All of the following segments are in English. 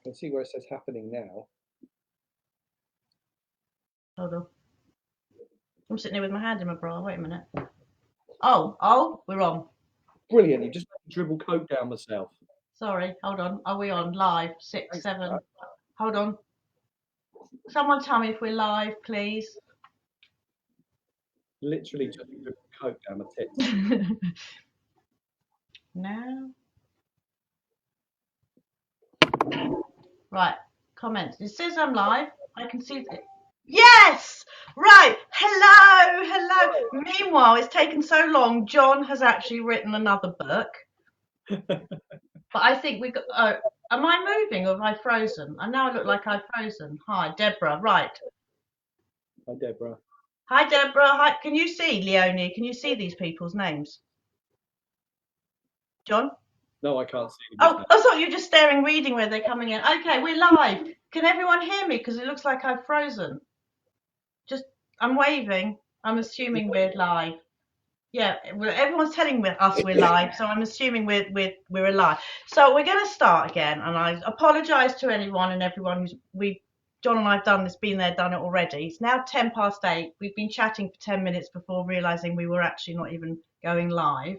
can see where it says happening now. Hold on. I'm sitting here with my hand in my bra. Wait a minute. Oh, we're on. Brilliant. You just made me dribble coke down myself. Sorry, hold on. Are we on live? Six, Thanks 7. Hold on. Someone tell me if we're live, please. Literally just dribbled coke down my tits. No. Right. Comments. It says I'm live. I can see it. Yes! Right. Hello. Meanwhile, it's taken so long. John has actually written another book. But I think we got. Oh, am I moving or have I frozen? I now look like I've frozen. Hi, Deborah. Right. Hi, Deborah. Hi, Deborah. Hi. Can you see, Leonie? Can you see these people's names? John? No, I can't see. Oh, I thought you were just staring, reading where they're coming in. Okay, we're live. Can everyone hear me? Because it looks like I've frozen. Just, I'm waving. I'm assuming we're live. Yeah, everyone's telling us we're live, so I'm assuming we're alive. So we're going to start again, and I apologise to anyone and everyone who's John and I've done this, been there, done it already. It's now 8:10. We've been chatting for 10 minutes before realising we were actually not even going live.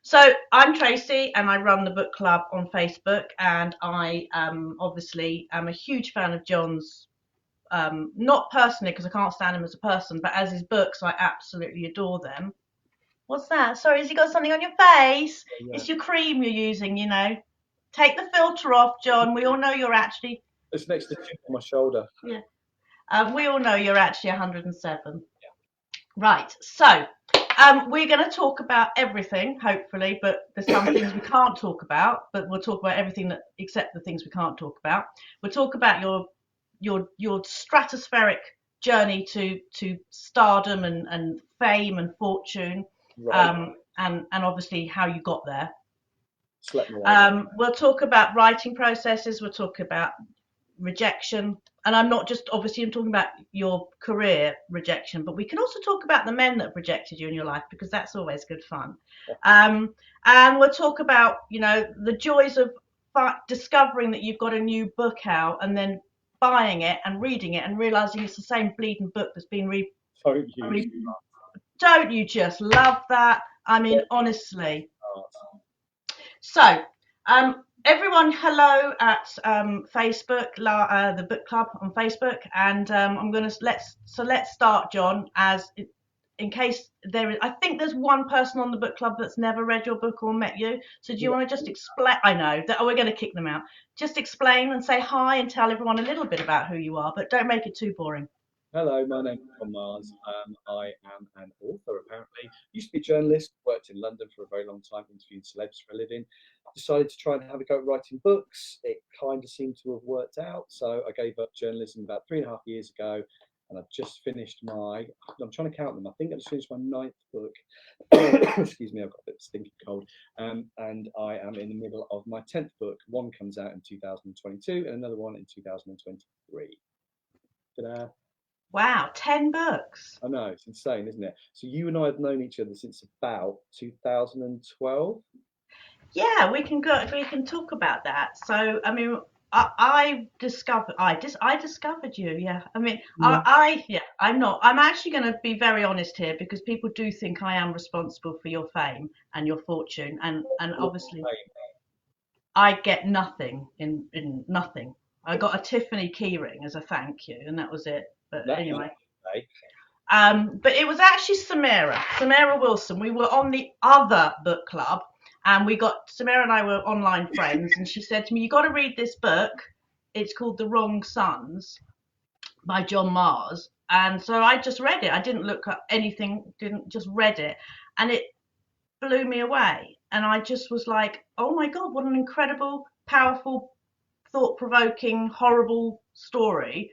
So I'm Tracy, and I run the book club on Facebook, and I obviously am a huge fan of John's. Not personally, because I can't stand him as a person, but as his books, I absolutely adore them. What's that? Sorry, has he got something on your face? Yeah. It's your cream you're using, you know. Take the filter off, John. We all know you're actually. It's next to chip on my shoulder. Yeah. We all know you're actually 107. Yeah. Right. So we're going to talk about everything, hopefully, but there's some things we can't talk about. But we'll talk about everything except the things we can't talk about. We'll talk about your stratospheric journey to stardom and fame and fortune, Right. and obviously how you got there. Slept my way. We'll talk about writing processes. We'll talk about rejection, and I'm talking about your career rejection, but we can also talk about the men that have rejected you in your life, because that's always good fun. And we'll talk about the joys of discovering that you've got a new book out, and then buying it and reading it and realizing it's the same bleeding book that's been Don't you just love that? I mean, honestly. So everyone, hello at Facebook, the book club on Facebook, and let's start, John, as in case I think there's one person on the book club that's never read your book or met you. So do you want to just explain? I know that we're going to kick them out. Just explain and say hi and tell everyone a little bit about who you are, but don't make it too boring. Hello, my name's John Mars. I am an author, apparently. Used to be a journalist, worked in London for a very long time, interviewing celebs for a living. Decided to try and have a go at writing books. It kind of seemed to have worked out. So I gave up journalism about 3.5 years ago, and I've just finished I'm trying to count them. I think I just finished my 9th book. Excuse me, I've got a bit of stinky cold. And I am in the middle of my 10th book. One comes out in 2022 and another one in 2023. Ta-da. Wow, 10 books. I know, it's insane, isn't it? So you and I have known each other since about 2012. Yeah, we can talk about that. So, I mean, I discovered you. Yeah, I mean, I'm actually going to be very honest here, because people do think I am responsible for your fame and your fortune, and obviously I get nothing in nothing. I got a Tiffany keyring as a thank you, and that was it. But anyway. But it was actually Samira Wilson. We were on the other book club, and Samira and I were online friends, and she said to me, "You got to read this book. It's called The Wrong Sons by John Mars." And so I just read it. I didn't look up anything, just read it, and it blew me away. And I just was like, "Oh my God, what an incredible, powerful, thought-provoking, horrible story."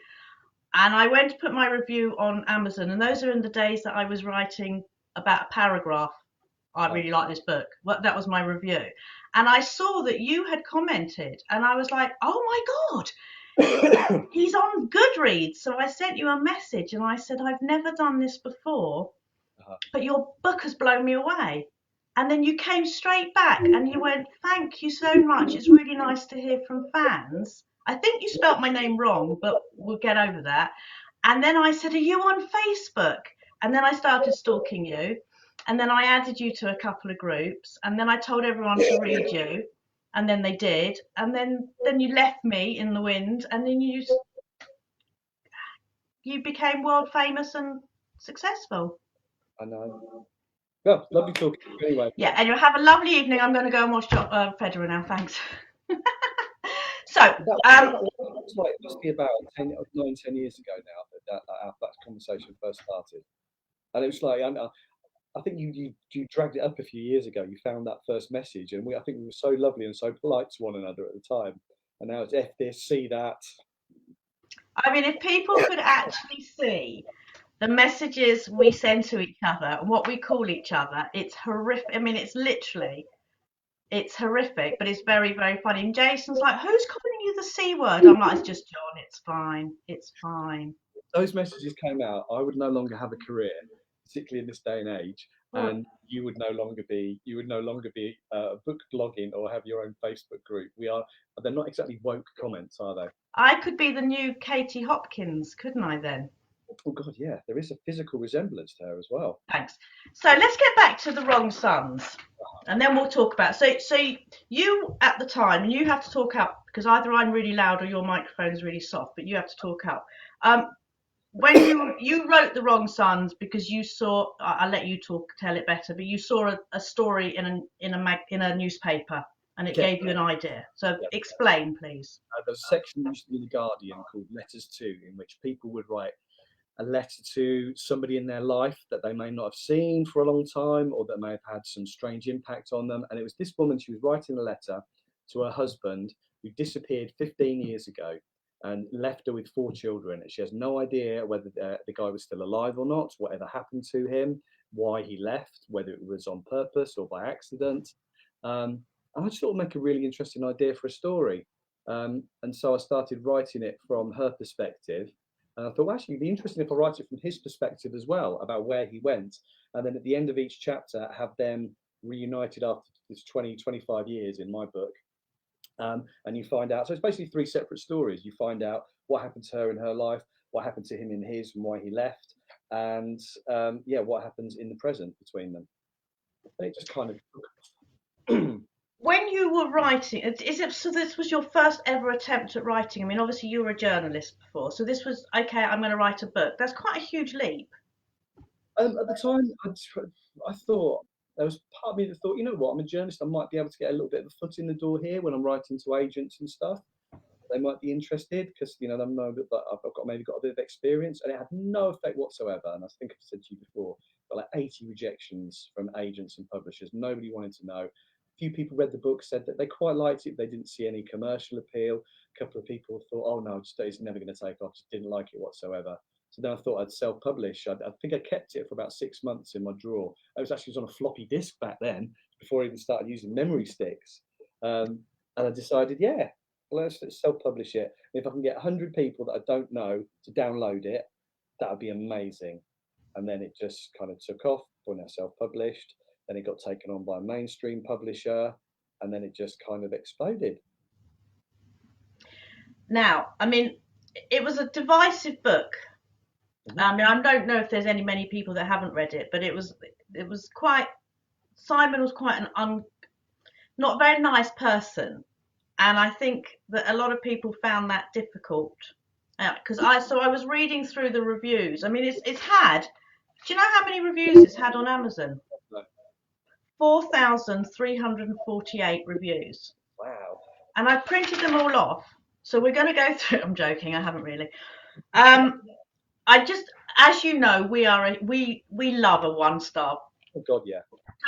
And I went to put my review on Amazon, and those are in the days that I was writing about a paragraph. I really like this book. Well, that was my review. And I saw that you had commented, and I was like, oh my God, he's on Goodreads. So I sent you a message, and I said, I've never done this before, but your book has blown me away. And then you came straight back and you went, thank you so much. It's really nice to hear from fans. I think you spelt my name wrong, but we'll get over that. And then I said, are you on Facebook? And then I started stalking you. And then I added you to a couple of groups. And then I told everyone to read you. And then they did. And then you left me in the wind. And then you became world famous and successful. I know. Well, lovely talking to you anyway. Yeah, and you'll have a lovely evening. I'm going to go and watch Federer now. Thanks. So, That's like, it must be about 10 years ago now that conversation first started. And it was like, I think you dragged it up a few years ago. You found that first message, and I think we were so lovely and so polite to one another at the time. And now it's F this, see that. I mean, if people could actually see the messages we send to each other and what we call each other, it's horrific. I mean, it's horrific, but it's very, very funny. And Jason's like, who's calling you the C word? I'm like, it's just John. It's fine. It's fine. Those messages came out, I would no longer have a career, particularly in this day and age, and you would no longer be book blogging or have your own Facebook group. They're not exactly woke comments, are they? I could be the new Katie Hopkins, couldn't I then? Oh God, yeah, there is a physical resemblance there as well. Thanks. So let's get back to the wrong sons, and then we'll talk about. So you at the time, and you have to talk up because either I'm really loud or your microphone's really soft, but you have to talk up. When you wrote the wrong sons because you saw, I'll let you tell it better, but you saw a story in a newspaper and it gave you an idea. So explain, please. There's a section used to be in the Guardian called Letters To, in which people would write a letter to somebody in their life that they may not have seen for a long time or that may have had some strange impact on them. And it was this woman, she was writing a letter to her husband who disappeared 15 years ago and left her with 4 children. And she has no idea whether the guy was still alive or not, whatever happened to him, why he left, whether it was on purpose or by accident. And I just thought it would make a really interesting idea for a story. And so I started writing it from her perspective. And I thought, well, actually, it'd be interesting if I write it from his perspective as well, about where he went. And then at the end of each chapter, have them reunited after this 20, 25 years in my book. And you find out, so it's basically 3 separate stories. You find out what happened to her in her life, what happened to him in his, and why he left, and what happens in the present between them. And it just kind of. When you were writing, so this was your first ever attempt at writing? I mean, obviously you were a journalist before, so this was, okay, I'm going to write a book. That's quite a huge leap. At the time, I thought, there was part of me that thought, you know what, I'm a journalist, I might be able to get a little bit of a foot in the door here when I'm writing to agents and stuff. They might be interested because, they know that I've maybe got a bit of experience, and it had no effect whatsoever. And I think I've said to you before, but like 80 rejections from agents and publishers. Nobody wanted to know. A few people read the book, said that they quite liked it. They didn't see any commercial appeal. A couple of people thought, oh no, it's never going to take off. Just didn't like it whatsoever. So then I thought I'd self-publish. I think I kept it for about 6 months in my drawer. It was on a floppy disk back then, before I even started using memory sticks. And I decided, let's self-publish it. If I can get 100 people that I don't know to download it, that would be amazing. And then it just kind of took off when I self-published. Then it got taken on by a mainstream publisher, and then it just kind of exploded. Now, I mean, it was a divisive book. I mean, I don't know if there's many people that haven't read it, but it was quite. Simon was quite not a very nice person, and I think that a lot of people found that difficult. Because I was reading through the reviews. I mean, it's had. Do you know how many reviews it's had on Amazon? 4,348 reviews. Wow. And I printed them all off. So we're going to go through. I'm joking. I haven't really. I just, as you know, we love a 1-star. Oh God, yeah.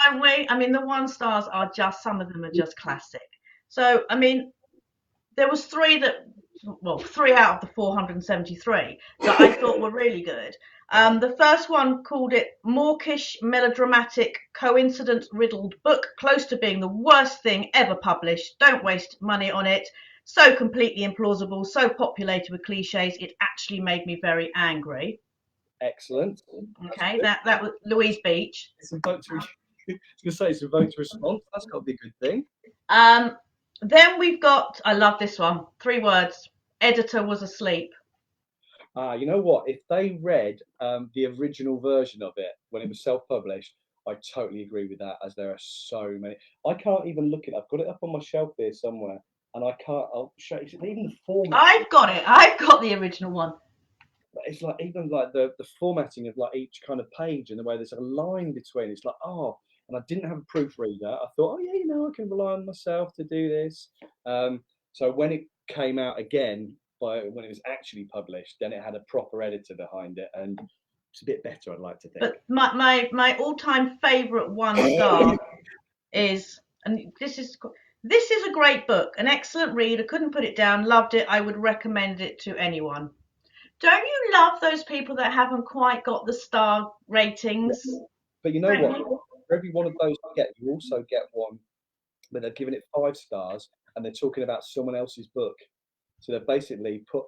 Don't we? I mean, the 1-stars are just, some of them are just classic. So, I mean, there was 3 out of the 473 that I thought were really good. The first one called it mawkish, melodramatic, coincidence-riddled book, close to being the worst thing ever published. Don't waste money on it. So completely implausible, so populated with cliches, it actually made me very angry. Excellent. Okay, that was Louise Beach. Some folks was going to say it's a vote to response. That's got to be a good thing. Um, then we've got, I love this one. 3 words. Editor was asleep. You know what? If they read the original version of it when it was self-published, I totally agree with that. As there are so many, I can't even look at it. I've got it up on my shelf here somewhere, and I can't. I'll show you. Even the format. I've got it. I've got the original one. It's like even like the formatting of like each kind of page and the way there's a line between. It's like and I didn't have a proofreader. I thought, oh yeah, I can rely on myself to do this. So when it came out again, when it was actually published, then it had a proper editor behind it, and it's a bit better, I'd like to think. But my all-time favourite 1 star is, and this is a great book, an excellent read. I couldn't put it down. Loved it. I would recommend it to anyone. Don't you love those people that haven't quite got the star ratings? But you know what? For every one of those you get, you also get one where they've given it 5 stars and they're talking about someone else's book. So they've basically put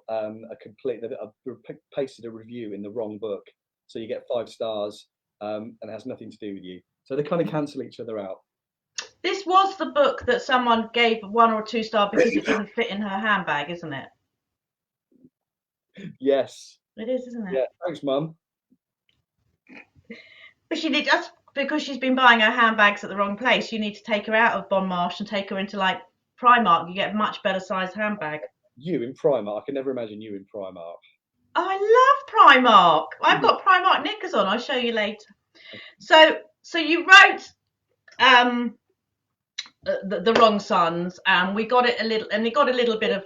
pasted a review in the wrong book. So you get 5 stars and it has nothing to do with you. So they kind of cancel each other out. This was the book that someone gave 1 or 2 star because it didn't fit in her handbag, isn't it? Yes. It is, isn't it? Yeah. Thanks, Mum. But she did, just because she's been buying her handbags at the wrong place. You need to take her out of Bon Marche and take her into like Primark. You get a much better sized handbag. You in Primark? I can never imagine you in Primark. I love Primark. I've got Primark knickers on. I'll show you later. So you wrote the Wrong Sons, and we got it a little, and it got a little bit of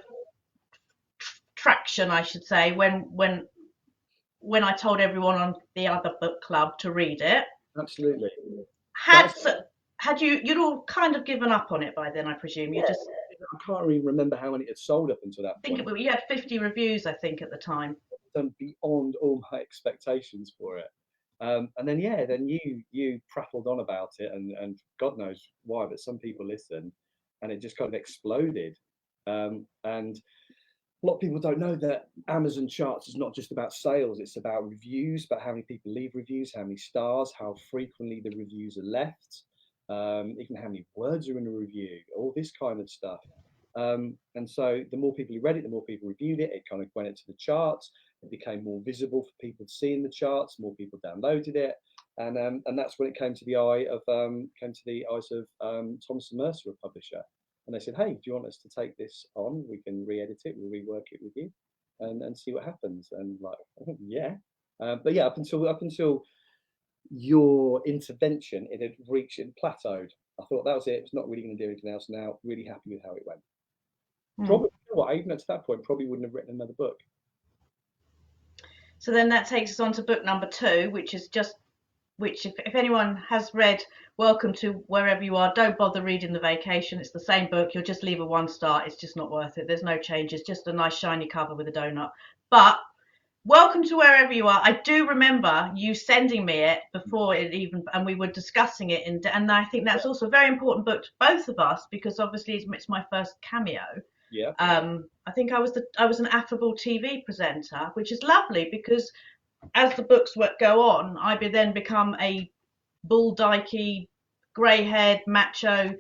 traction, I should say, when I told everyone on the other book club to read it. Absolutely. Had you'd all kind of given up on it by then, I presume? You just I can't even remember how many it had sold up until that point. I think you had 50 reviews, I think, at the time. Done beyond all my expectations for it. And then you prattled on about it, and God knows why, but some people listen, and it just kind of exploded. And a lot of people don't know that Amazon charts is not just about sales; it's about reviews, about how many people leave reviews, how many stars, how frequently the reviews are left, even how many words are in a review, all this kind of stuff. And so the more people who read it, the more people reviewed it. It kind of went into the charts. It became more visible for people to see in the charts. More people downloaded it, and that's when it came to the eyes of Thomson Mercer, a publisher. And they said, "Hey, do you want us to take this on? We can re-edit it, we'll rework it with you, and see what happens." And like, yeah, but yeah, up until your intervention, it had reached and plateaued. I thought that was it. It's not really going to do anything else now. Really happy with how it went. Probably, you know what, even up to that point, probably wouldn't have written another book. So then that takes us on to book number 2, which if anyone has read Welcome to Wherever You Are, don't bother reading The Vacation. It's the same book. You'll just leave a 1 star. It's just not worth it. There's no changes, just a nice shiny cover with a donut. But Welcome to Wherever You Are, I do remember you sending me it before it even, and we were discussing it, and I think that's also a very important book to both of us, because obviously it's my first cameo. Yeah. I think I was an affable TV presenter, which is lovely, because as the books go on, I then become a bull dykey, grey-haired, macho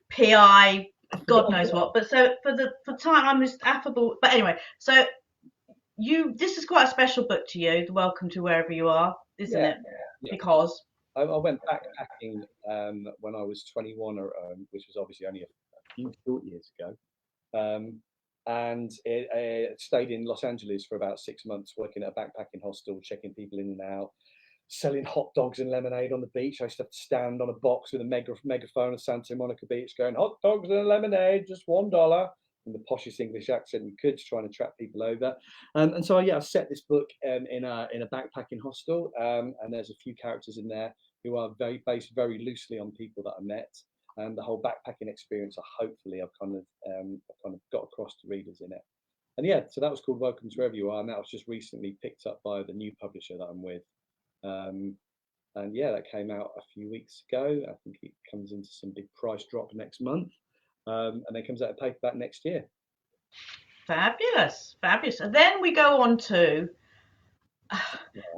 PI, God knows what. But so for time, I'm just affable. But anyway, so this is quite a special book to you, the Welcome to Wherever You Are, isn't it? Yeah. Because I went backpacking when I was 21, which was obviously only a few short years ago. And it stayed in Los Angeles for about 6 months, working at a backpacking hostel, checking people in and out, selling hot dogs and lemonade on the beach. I used to have to stand on a box with a megaphone at Santa Monica Beach going, "Hot dogs and lemonade, just $1." In the poshest English accent you could, to try and attract people over. And so I set this book in a backpacking hostel, and there's a few characters in there who are based very loosely on people that I met. And the whole backpacking experience, hopefully I've kind of got across to readers in it. And yeah, so that was called Welcome to Wherever You Are, and that was just recently picked up by the new publisher that I'm with. And yeah, that came out a few weeks ago. I think it comes into some big price drop next month, and then comes out of paperback next year. Fabulous. And then we go on to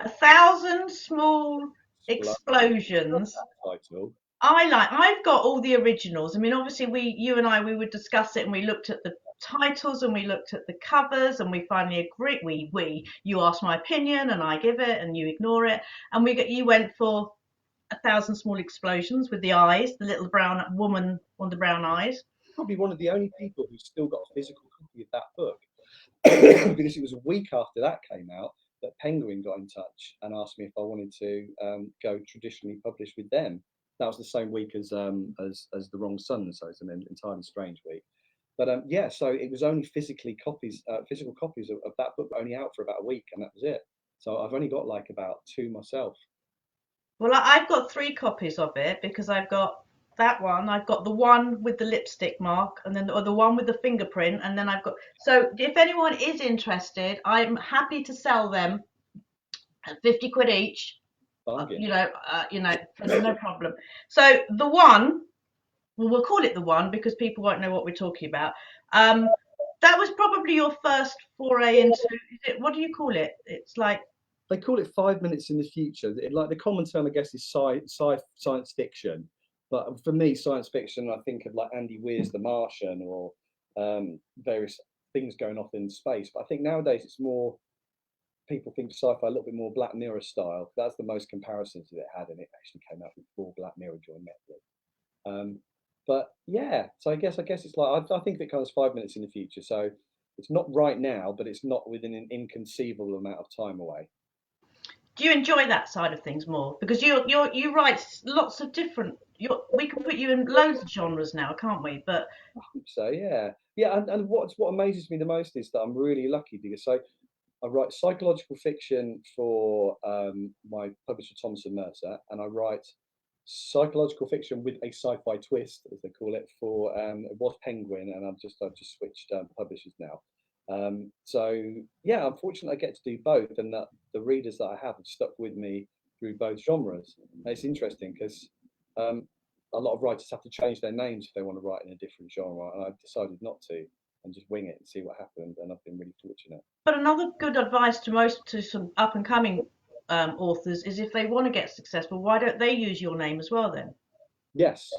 1,000 Small Explosions. Title. I've got all the originals. I mean, obviously you and I, we would discuss it and we looked at the titles and we looked at the covers and we finally agreed. You asked my opinion and I give it and you ignore it. And you went for 1,000 Small Explosions with the eyes, the little brown woman on the brown eyes. Probably one of the only people who's still got a physical copy of that book because it was a week after that came out that Penguin got in touch and asked me if I wanted to go traditionally published with them. That was the same week as the Wrong Sun, so it's an entirely strange week. But yeah, so it was only physical copies of that book only out for about a week, and that was it. So I've only got like about two myself. Well, I've got 3 copies of it because I've got that one. I've got the one with the lipstick mark, and then or the one with the fingerprint, and then I've got. So if anyone is interested, I'm happy to sell them at 50 quid each. Bargain. No problem. So the one, well, we'll call it the one because people won't know what we're talking about. That was probably your first foray into. What do you call it? It's like They call it 5 minutes in the future. Like the common term, I guess, is science fiction. But for me, science fiction, I think of like Andy Weir's The Martian or various things going off in space. But I think nowadays it's more people think sci-fi a little bit more Black Mirror style. That's the most comparisons that it had, and it actually came out before Black Mirror joined Netflix. But yeah, so I guess it's like I think of it kind of 5 minutes in the future. So it's not right now, but it's not within an inconceivable amount of time away. do you enjoy that side of things more? Because you write lots of different. We can put you in loads of genres now, can't we? But I hope so, yeah, yeah. And what amazes me the most is that I'm really lucky because I write psychological fiction for my publisher Thomson Mercer, and I write psychological fiction with a sci-fi twist, as they call it, for it was Penguin, and I've just switched publishers now. So yeah, unfortunately, I get to do both, and that the readers that I have stuck with me through both genres. And it's interesting because a lot of writers have to change their names if they want to write in a different genre, and I've decided not to and just wing it and see what happens. And I've been really fortunate. but another good advice to some up and coming authors is if they want to get successful, why don't they use your name as well then? Yes,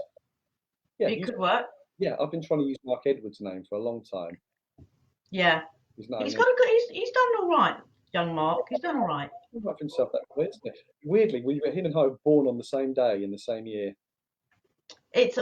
yeah, It could work. yeah. I've been trying to use Mark Edwards' name for a long time. Yeah, He's not he's only got a good. He's done all right, young Mark. He's done all right. for himself that way, isn't it? Weirdly, him and I were born on the same day in the same year. It's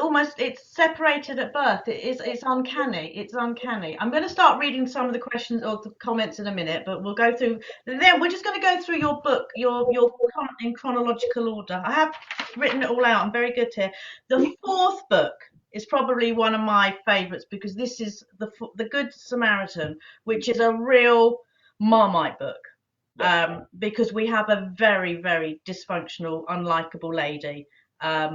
separated at birth. It's uncanny. It's uncanny. I'm going to start reading some of the questions or the comments in a minute, but we'll go through. Then we're just going to go through your book, in chronological order. I have written it all out. I'm very good here. The 4th book is probably one of my favourites because this is the Good Samaritan, which is a real Marmite book. Because we have a very, very dysfunctional, unlikable lady. I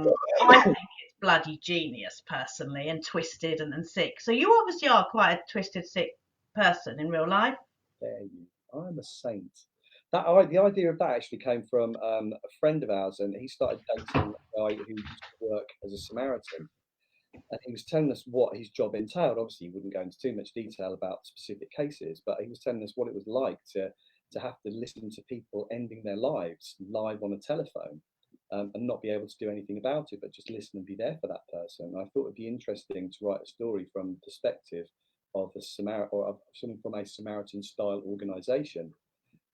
think it's bloody genius personally, and twisted and sick. So you obviously are quite a twisted, sick person in real life. There you, I'm a saint. The idea of that actually came from a friend of ours, and he started dating a guy who used to work as a Samaritan, and he was telling us what his job entailed. Obviously, he wouldn't go into too much detail about specific cases, but he was telling us what it was like to have to listen to people ending their lives live on a telephone. And not be able to do anything about it, but just listen and be there for that person. I thought it'd be interesting to write a story from the perspective of of someone from a Samaritan-style organisation.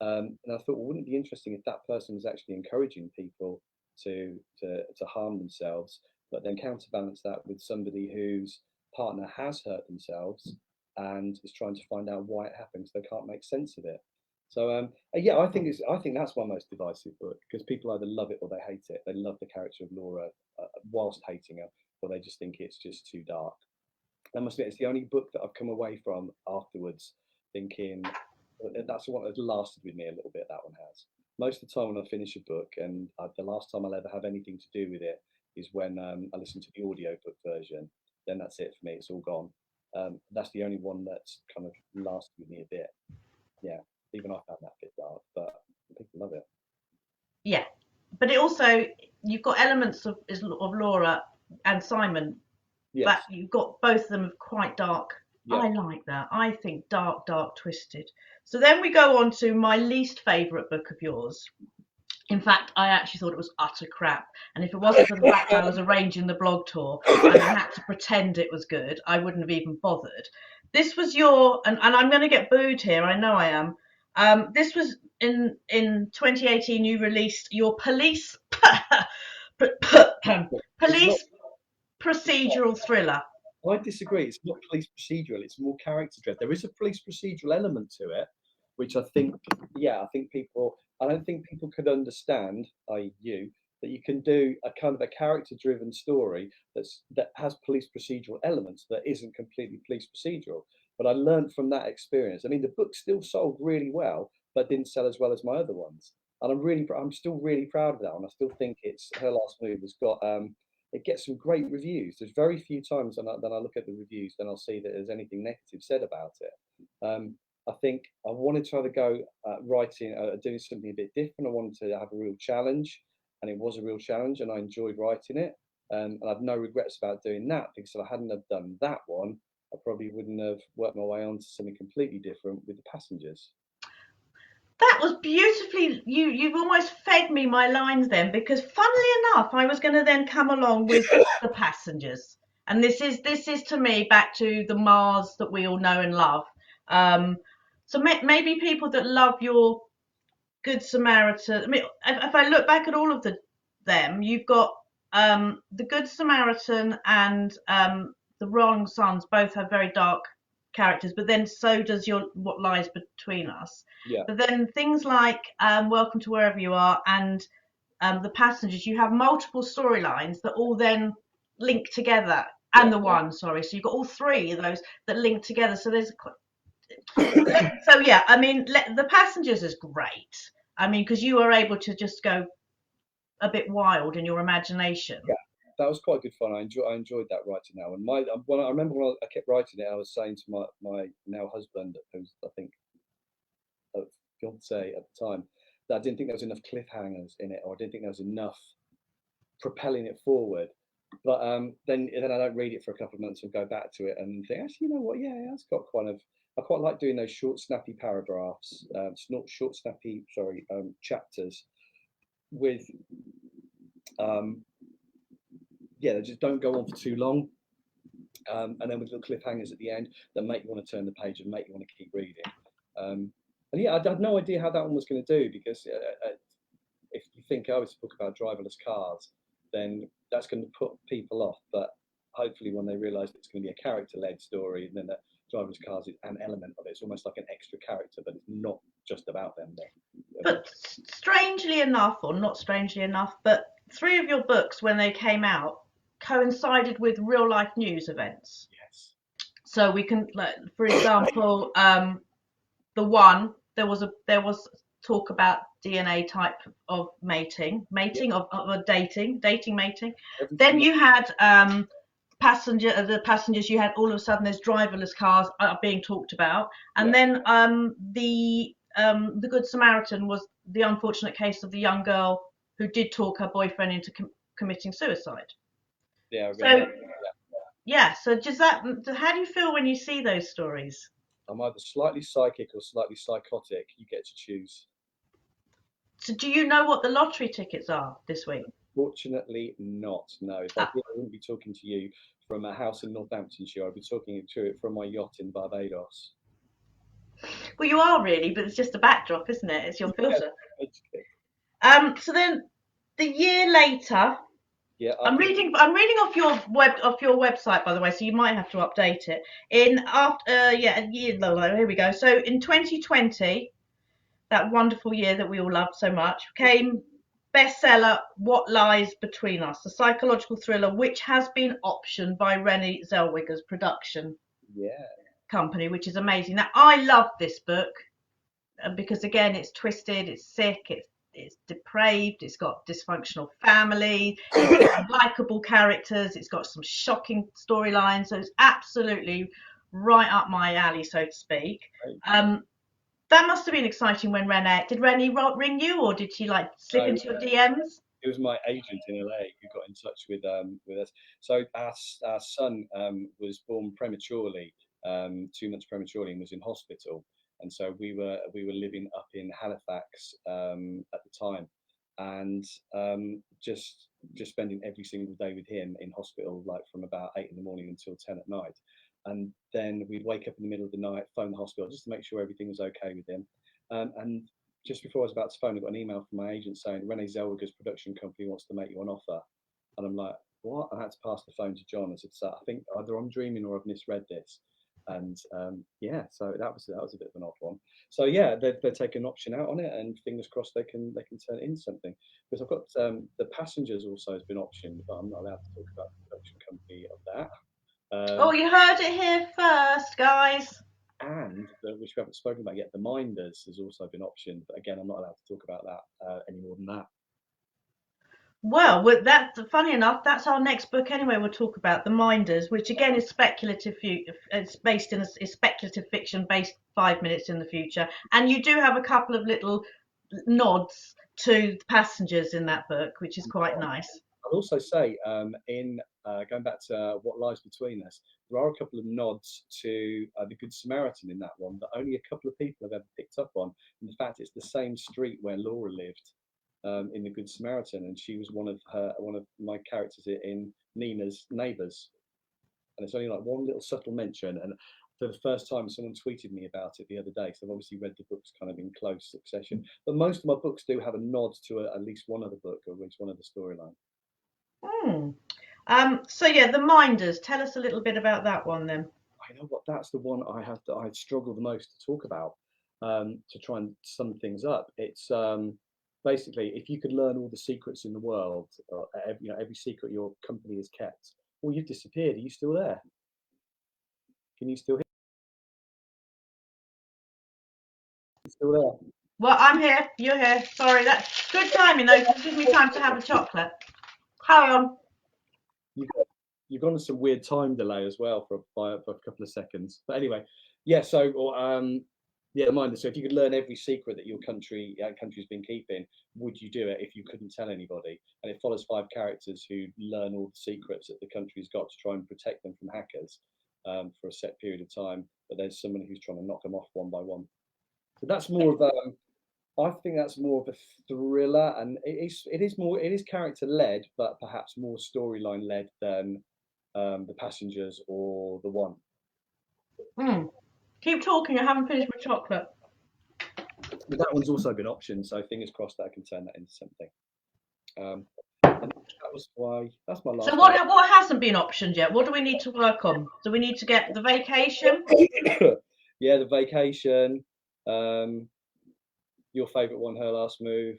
And I thought, well, wouldn't it be interesting if that person was actually encouraging people to harm themselves, but then counterbalance that with somebody whose partner has hurt themselves and is trying to find out why it happened, so they can't make sense of it. So yeah, I think that's my most divisive book because people either love it or they hate it. They love the character of Laura whilst hating her, or they just think it's just too dark. I must admit, it's the only book that I've come away from afterwards thinking that's the one that's lasted with me a little bit. That one has. Most of the time when I finish a book, and the last time I'll ever have anything to do with it is when I listen to the audiobook version. Then that's it for me. It's all gone. That's the only one that's kind of lasted with me a bit. Yeah. Even I found that a bit dark, but people love it. Yeah, but it also you've got elements of Laura and Simon, Yes. but you've got both of them quite dark. Yeah. I like that. I think dark, twisted. So then we go on to my least favourite book of yours, In fact, I actually thought it was utter crap. And if it wasn't for the fact I was arranging the blog tour and I had to pretend it was good, I wouldn't have even bothered. This was your, and I'm going to get booed here, I know I am. This was in 2018, you released your police It's not. police procedural thriller. I disagree. It's not police procedural. It's more character driven. There is a police procedural element to it, which I think, yeah, I think people. I don't think people could understand, i.e., you, that you can do a kind of a character driven story that has police procedural elements that isn't completely police procedural. But I learned from that experience. I mean, the book still sold really well, but didn't sell as well as my other ones. And I'm still really proud of that one. I still think it's Her Last Move has got it gets some great reviews. There's very few times when I look at the reviews, then I'll see that there's anything negative said about it. I think I wanted to have a go at writing, doing something a bit different. I wanted to have a real challenge, and it was a real challenge, and I enjoyed writing it. And I've no regrets about doing that, because if I hadn't have done that one, I probably wouldn't have worked my way on to something completely different with The Passengers. That was beautifully, you've almost fed me my lines then, because funnily enough, I was going to then come along with The Passengers. And this is to me back to the Mars that we all know and love. Um, so maybe people that love your Good Samaritan. I mean, if I look back at all of them, you've got the Good Samaritan and the Wrong Sons both have very dark characters, but then so does your What Lies Between Us. Yeah, But then things like Welcome to Wherever You Are and The Passengers, you have multiple storylines that all then link together. yeah. And the one, sorry, so you've got all three of those that link together. So so yeah, I mean, The Passengers is great. I mean, because you are able to just go a bit wild in your imagination. Yeah, that was quite good fun. I enjoyed that writing now. And when I remember when I kept writing it, I was saying to my now husband, who's I think a fiance at the time, that I didn't think there was enough cliffhangers in it, or I didn't think there was enough propelling it forward. But then I don't read it for a couple of months and go back to it and think, actually, you know what? Yeah, it's got kind of. I quite like doing those short, snappy paragraphs, not short, snappy, sorry, chapters with um, yeah, they just don't go on for too long. And then with little cliffhangers at the end that make you want to turn the page and make you want to keep reading. And yeah, I had no idea how that one was going to do, because if you think, oh, it's a book about driverless cars, then that's going to put people off. But hopefully, when they realise it's going to be a character-led story, and then that driverless cars is an element of it, it's almost like an extra character, but it's not just about them. But strangely enough, or not strangely enough, but three of your books, when they came out, coincided with real life news events. Yes. So we can, like, for example, the one there was talk about DNA type of Yeah. of a dating mating. Then Everything. you had the passengers. You had all of a sudden there's driverless cars are being talked about, Yeah. and then the Good Samaritan was the unfortunate case of the young girl who did talk her boyfriend into committing suicide. Yeah. I So remember. yeah, so does that? How do you feel when you see those stories? I'm either slightly psychic or slightly psychotic. You get to choose. So do you know what the lottery tickets are this week? Fortunately, not. No. If I Ah, did, I wouldn't be talking to you from a house in Northamptonshire. I'd be talking to it from my yacht in Barbados. well, you are really, but it's just a backdrop, isn't it? It's your Yeah, filter. basically. So then the year later, Yeah. I'm After. reading. I'm reading off your website, by the way, so you might have to update it. In after yeah, a year. Here we go. So in 2020, that wonderful year that we all loved so much, came bestseller What Lies Between Us, a psychological thriller which has been optioned by Renée Zellweger's production Yeah. company, which is amazing. Now, I love this book because, again, it's twisted, it's sick, it's depraved, it's got dysfunctional family, it's got likable characters, it's got some shocking storylines, so it's absolutely right up my alley, so to speak. Right. That must have been exciting when Renee ring you, or did she like slip So into your DMs? it was my agent in LA who got in touch with us. So our son was born prematurely, 2 months prematurely, and was in hospital. And so we were living up in Halifax at the time. and just spending every single day with him in hospital, like from about 8 in the morning until 10 at night. And then we'd wake up in the middle of the night, phone the hospital just to make sure everything was okay with him. And just before I was about to phone, I got an email from my agent saying Renee Zellweger's production company wants to make you an offer. And I'm like, what? I had to pass the phone to John. I said, so I think either I'm dreaming or I've misread this. And yeah, so that was a bit of an odd one. So yeah, they're taking an option out on it, and fingers crossed they can turn it into something. Because I've got the Passengers also has been optioned, but I'm not allowed to talk about the production company of that. Oh, you heard it here first, guys. And which we haven't spoken about yet, the Minders has also been optioned, but again, I'm not allowed to talk about that any more than that. Well, with that, funny enough, that's our next book anyway. We'll talk about The Minders, which again is speculative. It's based in a speculative fiction based 5 minutes in the future, and you do have a couple of little nods to the Passengers in that book, which is quite nice. I'll also say, in going back to What Lies Between Us, there are a couple of nods to the Good Samaritan in that one that only a couple of people have ever picked up on. In fact, it's the same street where Laura lived in the Good Samaritan, and she was one of my characters in Nina's neighbours. And it's only like one little subtle mention. And for the first time, someone tweeted me about it the other day. So I've obviously read the books kind of in close succession. But most of my books do have a nod to at least one other book or at least one other storyline. So yeah, The Minders. Tell us a little bit about that one then. I know what that's the one I'd struggle the most to talk about, to try and sum things up. It's basically if you could learn all the secrets in the world, every secret your company has kept, well, you've disappeared. Are you still there? Can you still hear? You still there? Well, I'm here. You're here. Sorry, that's good timing though. It gives me time to have a chocolate. Carry on. You you've gone to some weird time delay as well for a couple of seconds. But anyway, yeah. So yeah, reminder. So if you could learn every secret that your country's been keeping, would you do it if you couldn't tell anybody? And it follows 5 characters who learn all the secrets that the country's got to try and protect them from hackers for a set period of time. But there's someone who's trying to knock them off one by one. So that's more of a. I think that's more of a thriller, and it is character led, but perhaps more storyline led than the Passengers or the One. Keep talking. I haven't finished my chocolate. But that one's also been optioned, so fingers crossed that I can turn that into something. And that was why that's my last. So what hasn't been optioned yet? What do we need to work on? Do we need to get The Vacation? Yeah, The Vacation. Your favourite one, Her Last Move.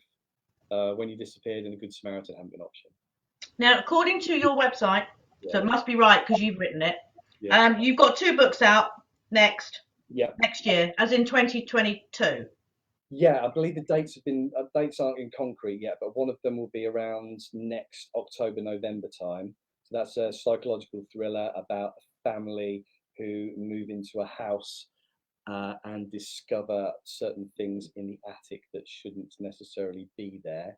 When You Disappeared, and A Good Samaritan haven't been optioned. Now, according to your website, so it must be right because you've written it. Yeah. You've got 2 books out next year, as in 2022. Yeah, I believe the dates aren't in concrete yet, but one of them will be around next October, November time. So that's a psychological thriller about a family who move into a house and discover certain things in the attic that shouldn't necessarily be there.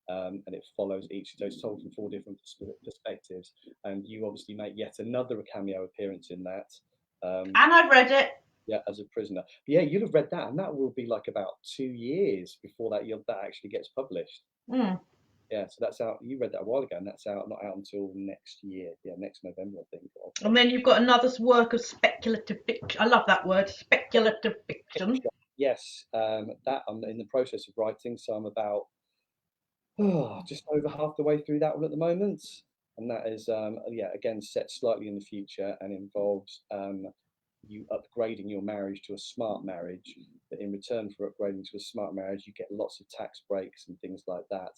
And it follows each of those told from 4 different perspectives. And you obviously make yet another cameo appearance in that. And I've read it. Yeah, as a prisoner. But yeah, you'll have read that, and that will be like about 2 years before that actually gets published. Yeah, so that's out. You read that a while ago, and that's not out until next year. Yeah, next November, I think. And then you've got another work of speculative fiction. I love that word, speculative fiction. Yes, that I'm in the process of writing, so I'm about just over half the way through that one at the moment, and that is again set slightly in the future and involves you upgrading your marriage to a smart marriage. But in return for upgrading to a smart marriage, you get lots of tax breaks and things like that.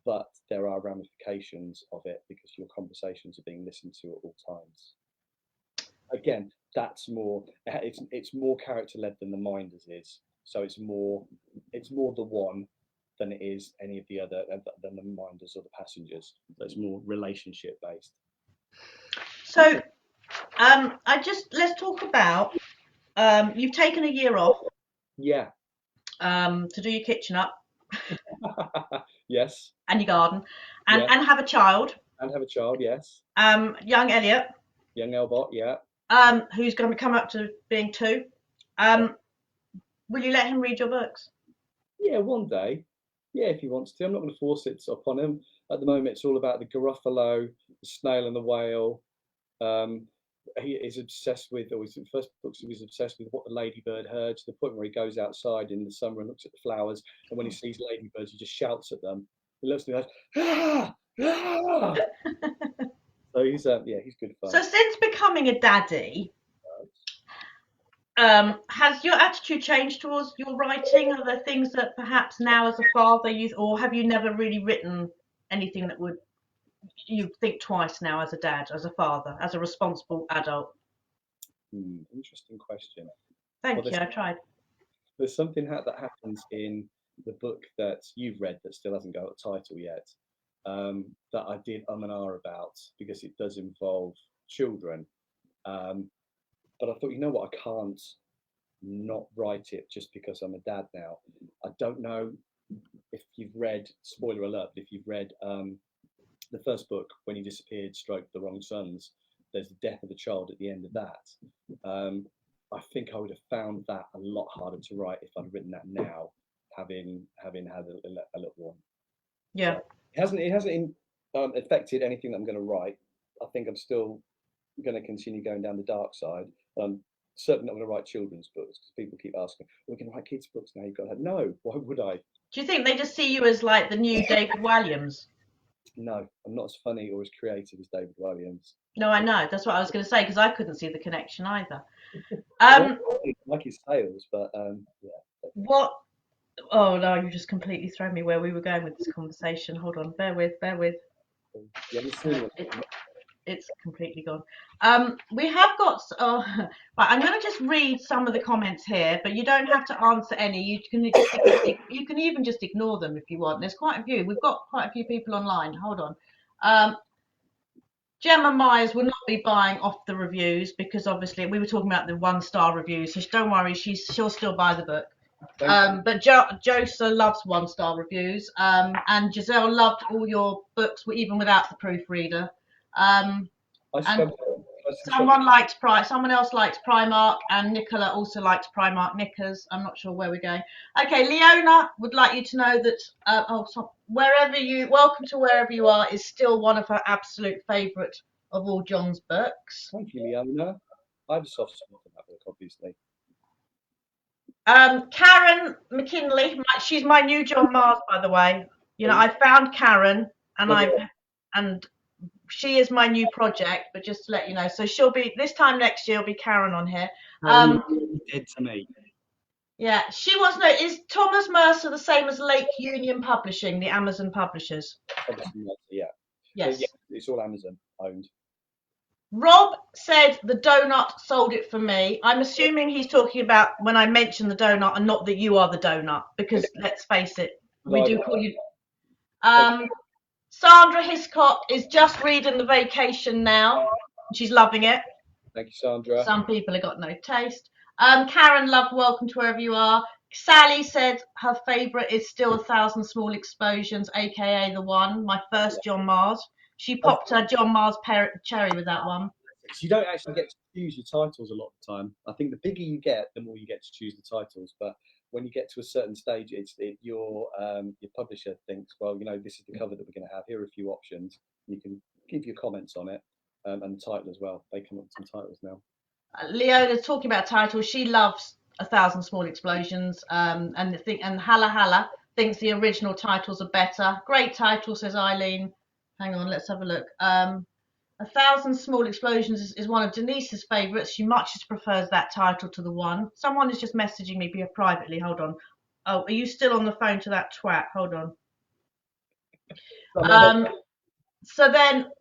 But there are ramifications of it because your conversations are being listened to at all times. Again, that's more. It's more character led than the Minders is. So it's more the One than it is any of the other than the Minders or the Passengers. So it's more relationship based. So let's talk about you've taken a year off. Yeah. To do your kitchen up. Yes. And your garden, and have a child. And have a child, yes. Young Elliot. Young Elbot, yeah. Who's going to come up to being 2. Will you let him read your books? Yeah, one day. Yeah, if he wants to. I'm not going to force it upon him. At the moment, it's all about the Gruffalo, the snail and the whale. Um, he is obsessed with, or his first books, he was obsessed with what the ladybird heard, to the point where he goes outside in the summer and looks at the flowers, and when he sees ladybirds, he just shouts at them. He looks at them and goes, ah, ah! So he's yeah, he's good fun. So since becoming a daddy, has your attitude changed towards your writing? Are there things that perhaps now as a father or have you never really written anything that would you think twice now as a dad, as a father, as a responsible adult? Interesting question. Thank you, I tried. There's something that happens in the book that you've read that still hasn't got a title yet, that I did and ah about, because it does involve children. But I thought, you know what, I can't not write it just because I'm a dad now. I don't know if you've read, spoiler alert, but if you've read the first book, When He Disappeared, Stroke the Wrong Sons, there's the death of a child at the end of that. I think I would have found that a lot harder to write if I'd written that now, having had a little one. Yeah. So it hasn't affected anything that I'm going to write. I think I'm still going to continue going down the dark side. Certainly not going to write children's books, because people keep asking, "We're going to write kids' books now." You've got to no. Why would I? Do you think they just see you as like the new David Walliams? No, I'm not as funny or as creative as David Williams. No, I know. That's what I was going to say, because I couldn't see the connection either. Like his sales, but yeah. What? Oh no, you just completely thrown me where we were going with this conversation. Hold on, bear with. It's completely gone. We have got. Right, I'm going to just read some of the comments here, but you don't have to answer any. You can even just ignore them if you want. There's quite a few. We've got quite a few people online. Hold on. Gemma Myers will not be buying off the reviews, because obviously we were talking about the 1-star reviews, so don't worry, she'll still buy the book. But Josa loves 1-star reviews, and Giselle loved all your books, even without the proofreader. And someone else liked Primark, and Nicola also liked Primark knickers. I'm not sure where we're going. Okay, Leona would like you to know that welcome to wherever you are is still one of her absolute favourite of all John's books. Thank you, Leona. I have a soft spot for that book, obviously. Karen McKinley, she's my new John Mars, by the way. You know, I found Karen, and she is my new project, but just to let you know. So she'll be, this time next year, will be Karen on here. Dead to me. Yeah, she wants to know, is Thomas Mercer the same as Lake Union Publishing, the Amazon publishers? Obviously, yeah. Yes. Yeah, it's all Amazon owned. Rob said the donut sold it for me. I'm assuming he's talking about when I mentioned the donut, and not that you are the donut, because let's face it, we do call you. Sandra Hiscott is just reading The Vacation now. She's loving it. Thank you, Sandra. Some people have got no taste. Karen loved Welcome to Wherever You Are. Sally said her favourite is still 1,000 Small Explosions, aka The One, my first John Mars. She popped her John Mars cherry with that one. You don't actually get to choose your titles a lot of the time. I think the bigger you get, the more you get to choose the titles. But when you get to a certain stage, your publisher thinks, well, you know, this is the cover that we're going to have. Here are a few options. You can give your comments on it, and the title as well. They come up with some titles now. Leona's talking about titles. She loves 1,000 Small Explosions, and Hala Hala thinks the original titles are better. Great title, says Eileen. Hang on, let's have a look. 1,000 Small Explosions is one of Denise's favourites. She much prefers that title to The One. Someone is just messaging me privately. Hold on. Oh, are you still on the phone to that twat? Hold on. So then,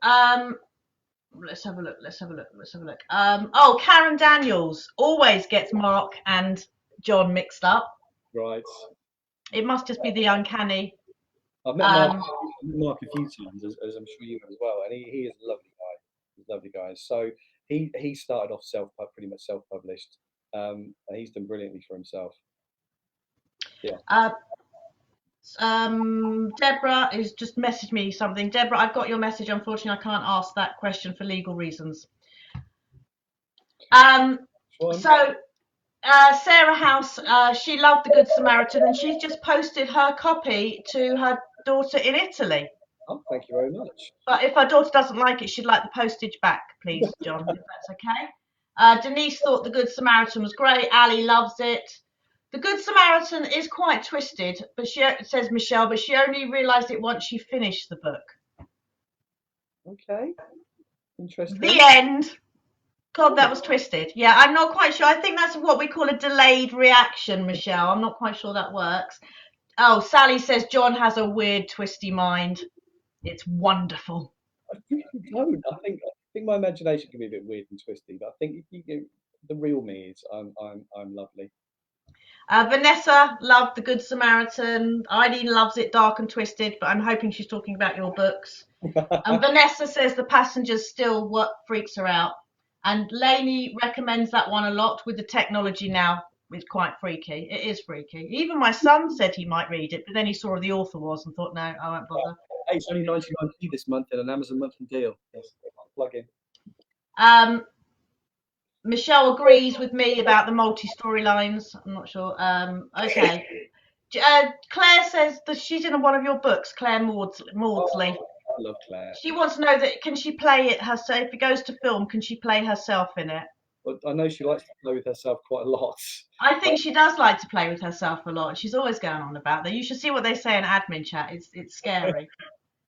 let's have a look. Karen Daniels always gets Mark and John mixed up. Right. It must just be the uncanny. I've met Mark a few times, as I'm sure you have as well, and he is a lovely guy. He's a lovely guy. So he started off pretty much self-published, and he's done brilliantly for himself. Yeah. Deborah is just messaged me something. Deborah, I've got your message. Unfortunately, I can't ask that question for legal reasons. So Sarah House, she loved The Good Samaritan, and she's just posted her copy to her daughter in Italy. Oh, thank you very much. But if her daughter doesn't like it, she'd like the postage back, please, John, if that's okay. Denise thought The Good Samaritan was great. Ali loves it. The Good Samaritan is quite twisted, but she says Michelle, but she only realised it once she finished the book. Okay, interesting. The end. God, that was twisted. Yeah, I'm not quite sure. I think that's what we call a delayed reaction, Michelle. I'm not quite sure that works. Oh, Sally says John has a weird, twisty mind. It's wonderful. I really don't. I think my imagination can be a bit weird and twisty, but I think if the real me is I'm lovely. Vanessa loved The Good Samaritan. Eileen loves it dark and twisted, but I'm hoping she's talking about your books. And Vanessa says The Passengers still what freaks her out. And Lainey recommends that one a lot with the technology now. It's quite freaky. It is freaky. Even my son said he might read it, but then he saw who the author was and thought, no, I won't bother. Hey, it's only 99p this month in an Amazon monthly deal. Yes, plug in. Michelle agrees with me about the multi-storylines. I'm not sure. Okay. Claire says that she's in one of your books, Claire Maudsley. I love Claire. She wants to know that can she play it herself? If it goes to film, can she play herself in it? But I know she likes to play with herself quite a lot. I think she does like to play with herself a lot. She's always going on about that. You should see what they say in admin chat. It's scary.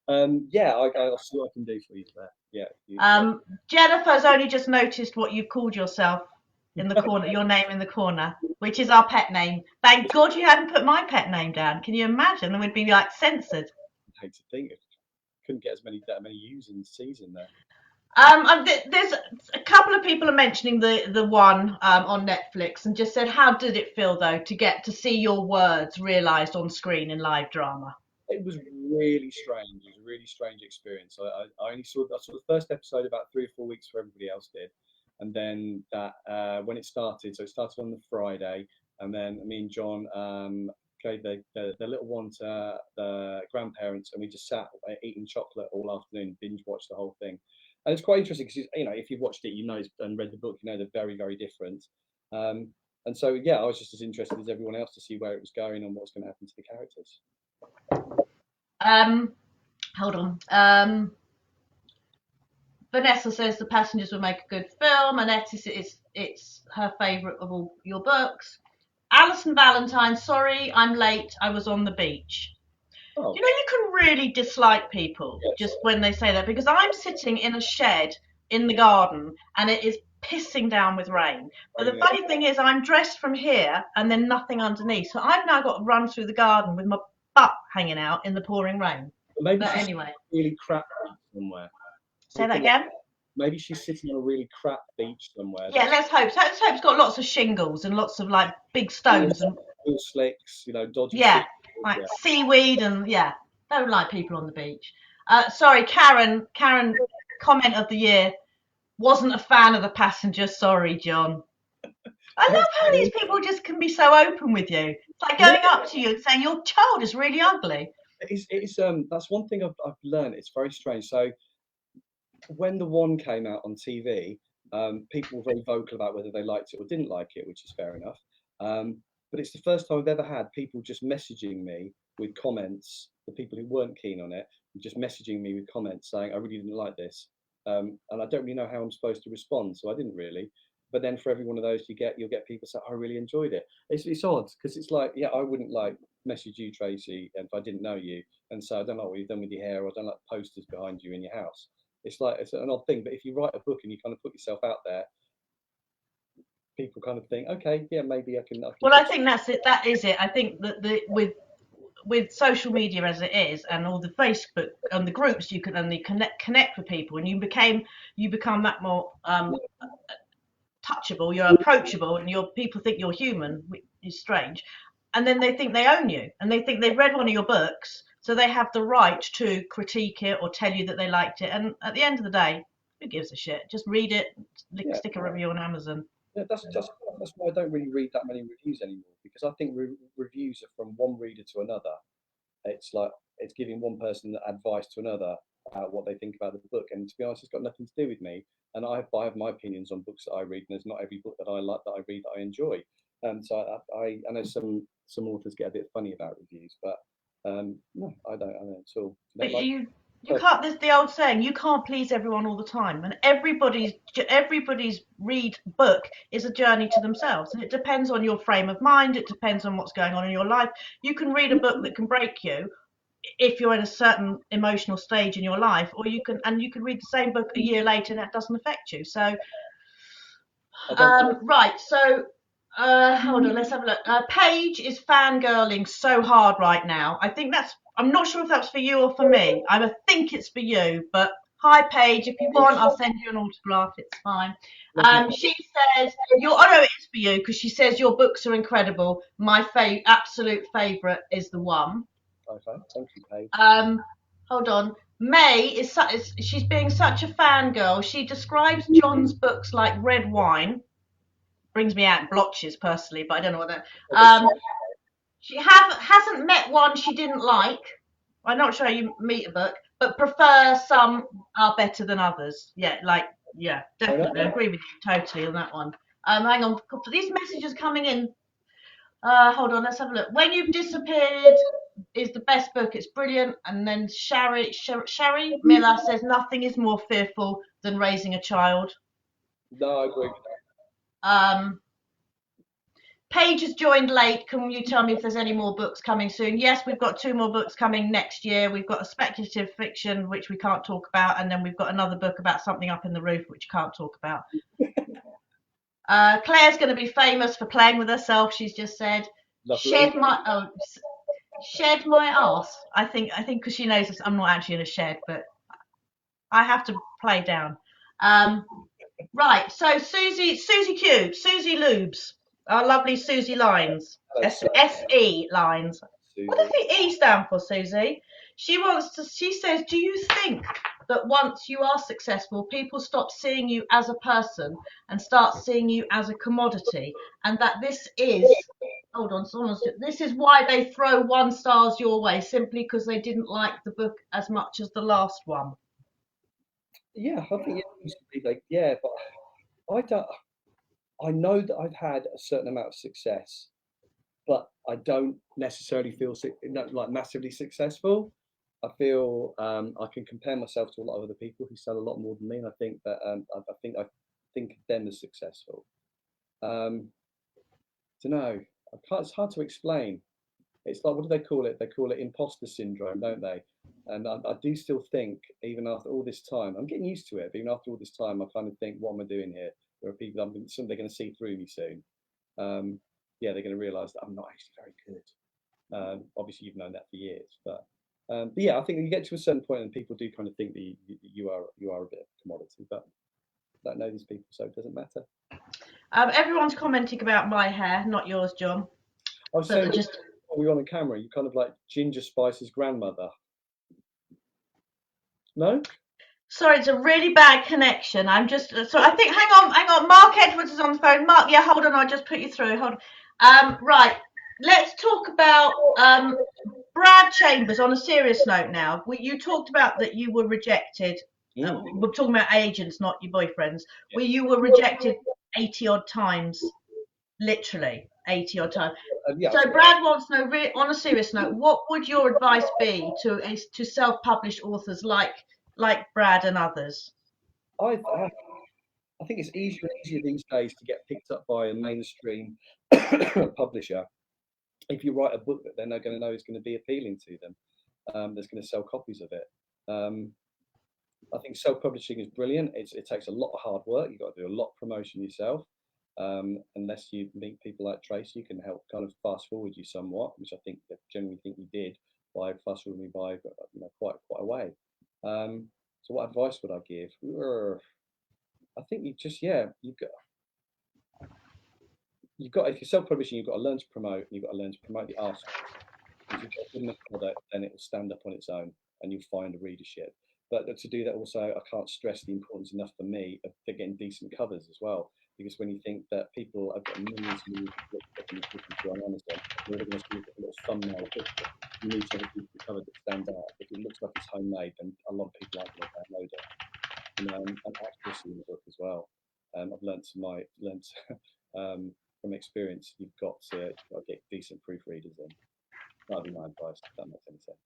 Yeah, I'll see what I can do for you, Claire. Yeah. Jennifer's only just noticed what you've called yourself in the corner, your name in the corner, which is our pet name. Thank God you hadn't put my pet name down. Can you imagine? It would be like censored. I hate to think it. Couldn't get that many views in the season there. There's a couple of people are mentioning the one on Netflix and just said, how did it feel though to get to see your words realised on screen in live drama? It was really strange. It was a really strange experience. I only saw the first episode about 3 or 4 weeks before everybody else did, and then that when it started, so it started on the Friday, and then me and John gave the little one to the grandparents, and we just sat eating chocolate all afternoon, binge watched the whole thing, and it's quite interesting because if you've watched it, and read the book, they're very very different. And so yeah, I was just as interested as everyone else to see where it was going and what's going to happen to the characters. Hold on. Vanessa says The Passengers would make a good film. Annette says it's her favourite of all your books. Alison Valentine, sorry, I'm late. I was on the beach. Oh. You can really dislike people just when they say that, because I'm sitting in a shed in the garden and it is pissing down with rain. But the funny thing is, I'm dressed from here and then nothing underneath. So I've now got to run through the garden with my butt hanging out in the pouring rain. Maybe but anyway, really crap somewhere. Say that again. Maybe she's sitting on a really crap beach somewhere. Yeah, let's hope. Let's hope it's got lots of shingles and lots of like big stones and slicks, dodgy. Yeah, like seaweed and don't like people on the beach. Sorry, Karen. Comment of the year. Wasn't a fan of The Passenger. Sorry, John. I love how these people just can be so open with you. It's like going up to you and saying your child is really ugly. It's that's one thing I've learned. It's very strange. So when the one came out on TV, people were very vocal about whether they liked it or didn't like it, which is fair enough. But it's the first time I've ever had people just messaging me with comments, the people who weren't keen on it, just messaging me with comments saying, I really didn't like this. And I don't really know how I'm supposed to respond, so I didn't really. But then for every one of those you'll get people say, I really enjoyed it. It's odd because it's like, I wouldn't like message you, Tracy, if I didn't know you and say, I don't like what you've done with your hair, or I don't like posters behind you in your house. It's an odd thing, but if you write a book and you kind of put yourself out there, people kind of think, okay, yeah, maybe I can. Well, I think that's it. That is it. I think that with social media as it is, and all the Facebook and the groups you can only connect with people, and you become that more touchable. You're approachable, and people think you're human, which is strange. And then they think they own you, and they think they've read one of your books, so they have the right to critique it or tell you that they liked it. And at the end of the day, who gives a shit? Just read it, stick a review on Amazon. Yeah, that's why I don't really read that many reviews anymore, because I think reviews are from one reader to another. It's like it's giving one person advice to another about what they think about the book, and to be honest, it's got nothing to do with me. And I have my opinions on books that I read, and there's not every book that I like that I read that I enjoy. So I know some authors get a bit funny about reviews, but no, I don't at all. But Like you can't. There's the old saying: you can't please everyone all the time, and everybody's read book is a journey to themselves, and it depends on your frame of mind. It depends on what's going on in your life. You can read a book that can break you if you're in a certain emotional stage in your life, or you can read the same book a year later and that doesn't affect you. So right, so hold on, let's have a look. Paige is fangirling so hard right now. I think I'm not sure if that's for you or for me. I think it's for you, but hi Paige, if you want, I'll send you an autograph, it's fine. She says, oh no, it is for you, because she says your books are incredible. My absolute favourite is the one. Okay, thank you, Paige. Hold on. May she's being such a fangirl. She describes John's books like red wine. Brings me out in blotches personally, but I don't know what that. She hasn't met one she didn't like. I'm not sure how you meet a book, but prefer some are better than others. Yeah, definitely. I agree with you totally on that one. Hang on, for these messages coming in. Hold on, let's have a look. When You've Disappeared is the best book. It's brilliant. And then Sherry Miller says nothing is more fearful than raising a child. No, I agree with that. Paige has joined late. Can you tell me if there's any more books coming soon? Yes, we've got 2 more books coming next year. We've got a speculative fiction, which we can't talk about. And then we've got another book about something up in the roof, which you can't talk about. Claire's going to be famous for playing with herself, she's just said. Shed my ass. I think because she knows I'm not actually in a shed, but I have to play down. Right, so Susie Lubes, our lovely Susie Lines, S-E Lines. What does the E stand for, Susie? She says, do you think that once you are successful, people stop seeing you as a person and start seeing you as a commodity, and that this is why they throw 1 stars your way, simply because they didn't like the book as much as the last one? Yeah, I think it used to be like, yeah, but I don't. I know that I've had a certain amount of success, but I don't necessarily feel like massively successful. I feel I can compare myself to a lot of other people who sell a lot more than me, and I think that I think of them as successful. Don't know. It's hard to explain. It's like, what do they call it? They call it imposter syndrome, don't they? And I do still think, even after all this time, I'm getting used to it. But even after all this time, I kind of think, what am I doing here? There are people, they're going to see through me soon. Yeah, they're going to realise that I'm not actually very good. Obviously, you've known that for years, but yeah, I think you get to a certain point, and people do kind of think that you are a bit of a commodity. But I don't know these people, so it doesn't matter. Everyone's commenting about my hair, not yours, John. I was saying, just we were on camera, you kind of like Ginger Spice's grandmother. No? Sorry, it's a really bad connection. I think, hang on. Mark Edwards is on the phone. Mark, yeah, hold on. I'll just put you through. Hold on. Right. Let's talk about Brad Chambers on a serious note now. You talked about that you were rejected. We're talking about agents, not your boyfriends. Where you were rejected 80 odd times. Literally 80 odd times. So Brad wants to know, on a serious note, what would your advice be to self-published authors like Brad and others? I think it's easier and easier these days to get picked up by a mainstream publisher if you write a book that they're not going to know is going to be appealing to them, that's going to sell copies of it. I think self-publishing is brilliant. It takes a lot of hard work. You've got to do a lot of promotion yourself. Unless you meet people like Tracy, who can help kind of fast forward you somewhat, which I generally think you did by fast forwarding me by quite a way. So what advice would I give? I think you've got if you're self-publishing, you've got to learn to promote, and you've got to learn to promote the article. If you've got a good enough product, then it will stand up on its own, and you'll find a readership. But to do that, also, I can't stress the importance enough for me of getting decent covers as well. Because when you think that people have got millions and millions of books that can be on Amazon, they're going to see a little thumbnail picture. You need to have a decent cover that stands out. If it looks like it's homemade, then a lot of people aren't going to download it. And accuracy in the book as well. I've learned from experience, you've got to get decent proofreaders in. That'd be my advice, if that makes any sense.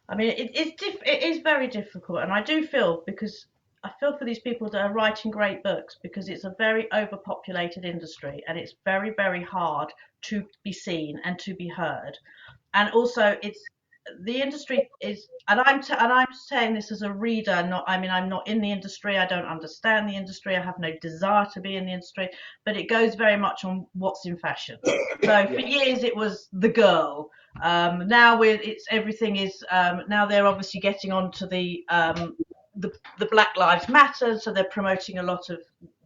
I mean, it is very difficult, and I do feel, because I feel for these people that are writing great books, because it's a very overpopulated industry, and it's very, very hard to be seen and to be heard. And also, it's the industry is, and I'm saying this as a reader, not, I mean, I'm not in the industry, I don't understand the industry, I have no desire to be in the industry, but it goes very much on what's in fashion. So for years it was the girl. Now it's everything is now they're obviously getting onto the Black Lives Matter, so they're promoting a lot of,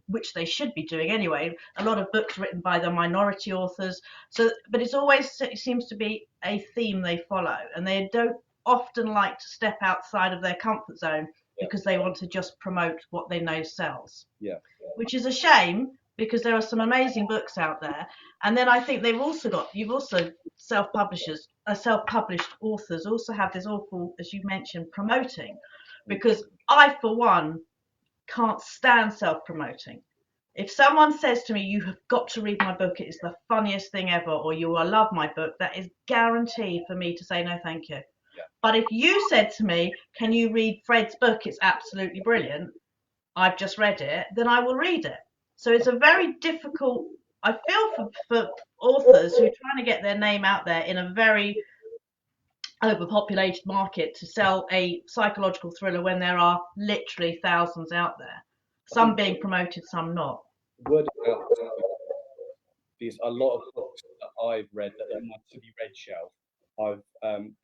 which they should be doing anyway, a lot of books written by the minority authors. So, but it seems to be a theme they follow, and they don't often like to step outside of their comfort zone because they want to just promote what they know sells. Yeah. Which is a shame, because there are some amazing books out there. And then I think you've also self-published authors also have this awful, as you mentioned, promoting, because I, for one, can't stand self-promoting. If someone says to me, you have got to read my book, it is the funniest thing ever, or you will love my book, that is guaranteed for me to say no thank you. Yeah. But if you said to me, can you read Fred's book, it's absolutely brilliant, I've just read it, then I will read it. So it's a very difficult, I feel for authors who are trying to get their name out there in a very overpopulated market to sell a psychological thriller when there are literally thousands out there, some being promoted, some not. Word of mouth, because a lot of books that I've read that are on my to be read shelf, I've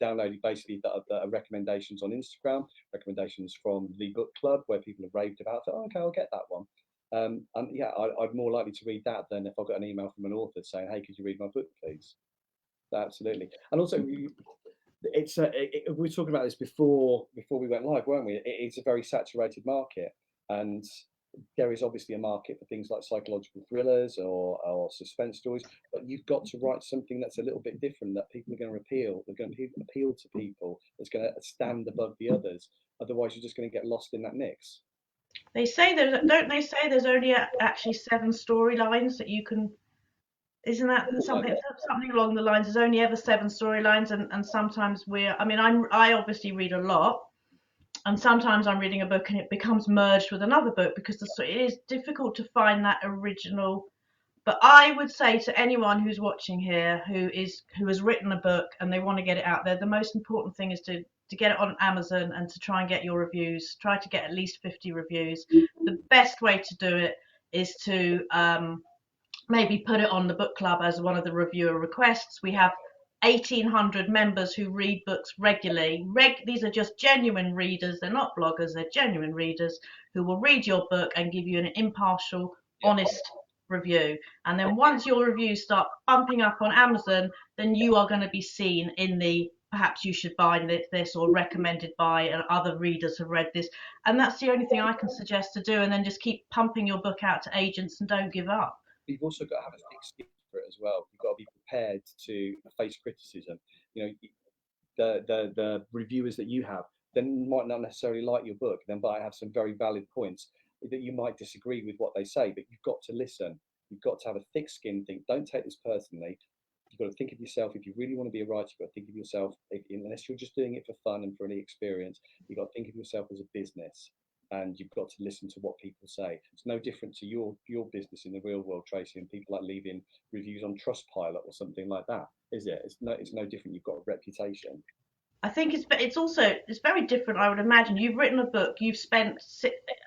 downloaded basically that are recommendations on Instagram, recommendations from the book club where people have raved about it. Oh, okay, I'll get that one. And yeah, I'm more likely to read that than if I got an email from an author saying, "Hey, could you read my book, please?" Absolutely. And also, we were talking about this before we went live, weren't we? It's a very saturated market, and there is obviously a market for things like psychological thrillers or suspense stories, but you've got to write something that's a little bit different, that people are going to appeal. They're going to appeal to people. That's going to stand above the others. Otherwise, you're just going to get lost in that mix. They say don't they say there's only actually 7 storylines that you can, isn't that something along the lines, there's only ever 7 storylines, and sometimes I obviously read a lot, and sometimes I'm reading a book and it becomes merged with another book because it is difficult to find that original. But I would say to anyone who's watching here who has written a book and they want to get it out there, the most important thing is to get it on Amazon and to try and get your reviews. Try to get at least 50 reviews. The best way to do it is to maybe put it on the book club as one of the reviewer requests. We have 1,800 members who read books regularly. These are just genuine readers. They're not bloggers. They're genuine readers who will read your book and give you an impartial, honest review. And then once your reviews start bumping up on Amazon, then you are going to be seen in the perhaps you should buy this, or recommended by, and other readers have read this. And that's the only thing I can suggest to do. And then just keep pumping your book out to agents and don't give up. You've also got to have a thick skin for it as well. You've got to be prepared to face criticism. You know, the reviewers that you have then might not necessarily like your book, then might have some very valid points that you might disagree with what they say, but you've got to listen. You've got to have a thick skin. Think, don't take this personally. You've got to think of yourself. If you really want to be a writer, you've got to think of yourself. Unless you're just doing it for fun and for any experience, you've got to think of yourself as a business, and you've got to listen to what people say. It's no different to your business in the real world, Tracy, and people like leaving reviews on Trustpilot or something like that, is it? It's no different. You've got a reputation. I think it's very different. I would imagine you've written a book. You've spent,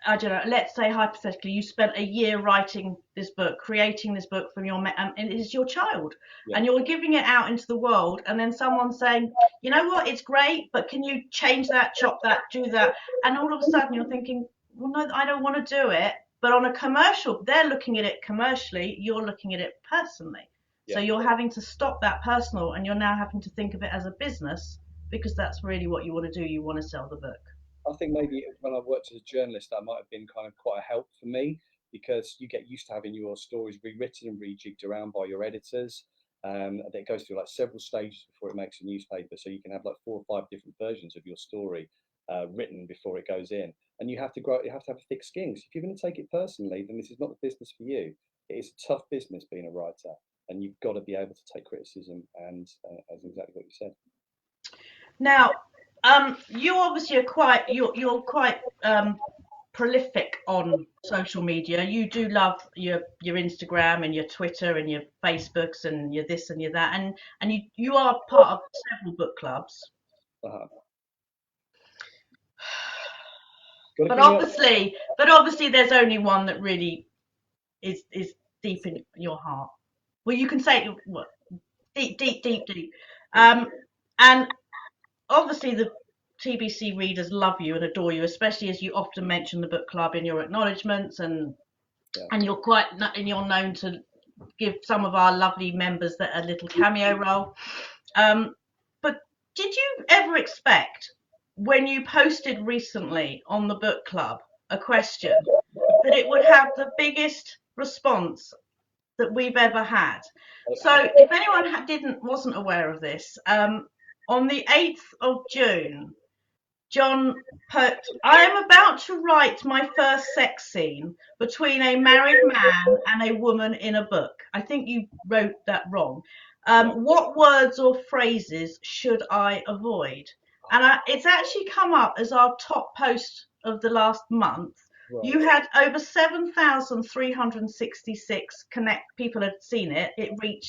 I don't know, let's say hypothetically, you spent a year writing this book, creating this book from and it is your child, and you're giving it out into the world. And then someone's saying, you know what, it's great, but can you change that, chop that, do that? And all of a sudden you're thinking, well, no, I don't want to do it. But on a commercial, they're looking at it commercially. You're looking at it personally. So you're having to stop that personal, and you're now having to think of it as a business, because that's really what you want to do. You want to sell the book. I think maybe when I worked as a journalist, that might have been kind of quite a help for me, because you get used to having your stories rewritten and rejigged around by your editors. It goes through like several stages before it makes a newspaper. So you can have like 4 or 5 different versions of your story written before it goes in. And you have to grow. You have to have a thick skin. So if you're going to take it personally, then this is not the business for you. it's a tough business being a writer, and you've got to be able to take criticism. And as exactly what you said. Now, you obviously are quite prolific on social media. You do love your Instagram and your Twitter and your Facebooks and your this and your that, and you are part of several book clubs. Uh-huh. But obviously, there's only one that really is deep in your heart. Well, you can say what deep. And obviously the TBC readers love you and adore you, especially as you often mention the book club in your acknowledgements, and you're known to give some of our lovely members that a little cameo role. But did you ever expect, when you posted recently on the book club a question, that it would have the biggest response that we've ever had? So if anyone wasn't aware of this, on the 8th of June, John put, "I am about to write my first sex scene between a married man and a woman in a book." I think you wrote that wrong. What words or phrases should I avoid? And it's actually come up as our top post of the last month. Right. You had over 7,366 people had seen it. It reached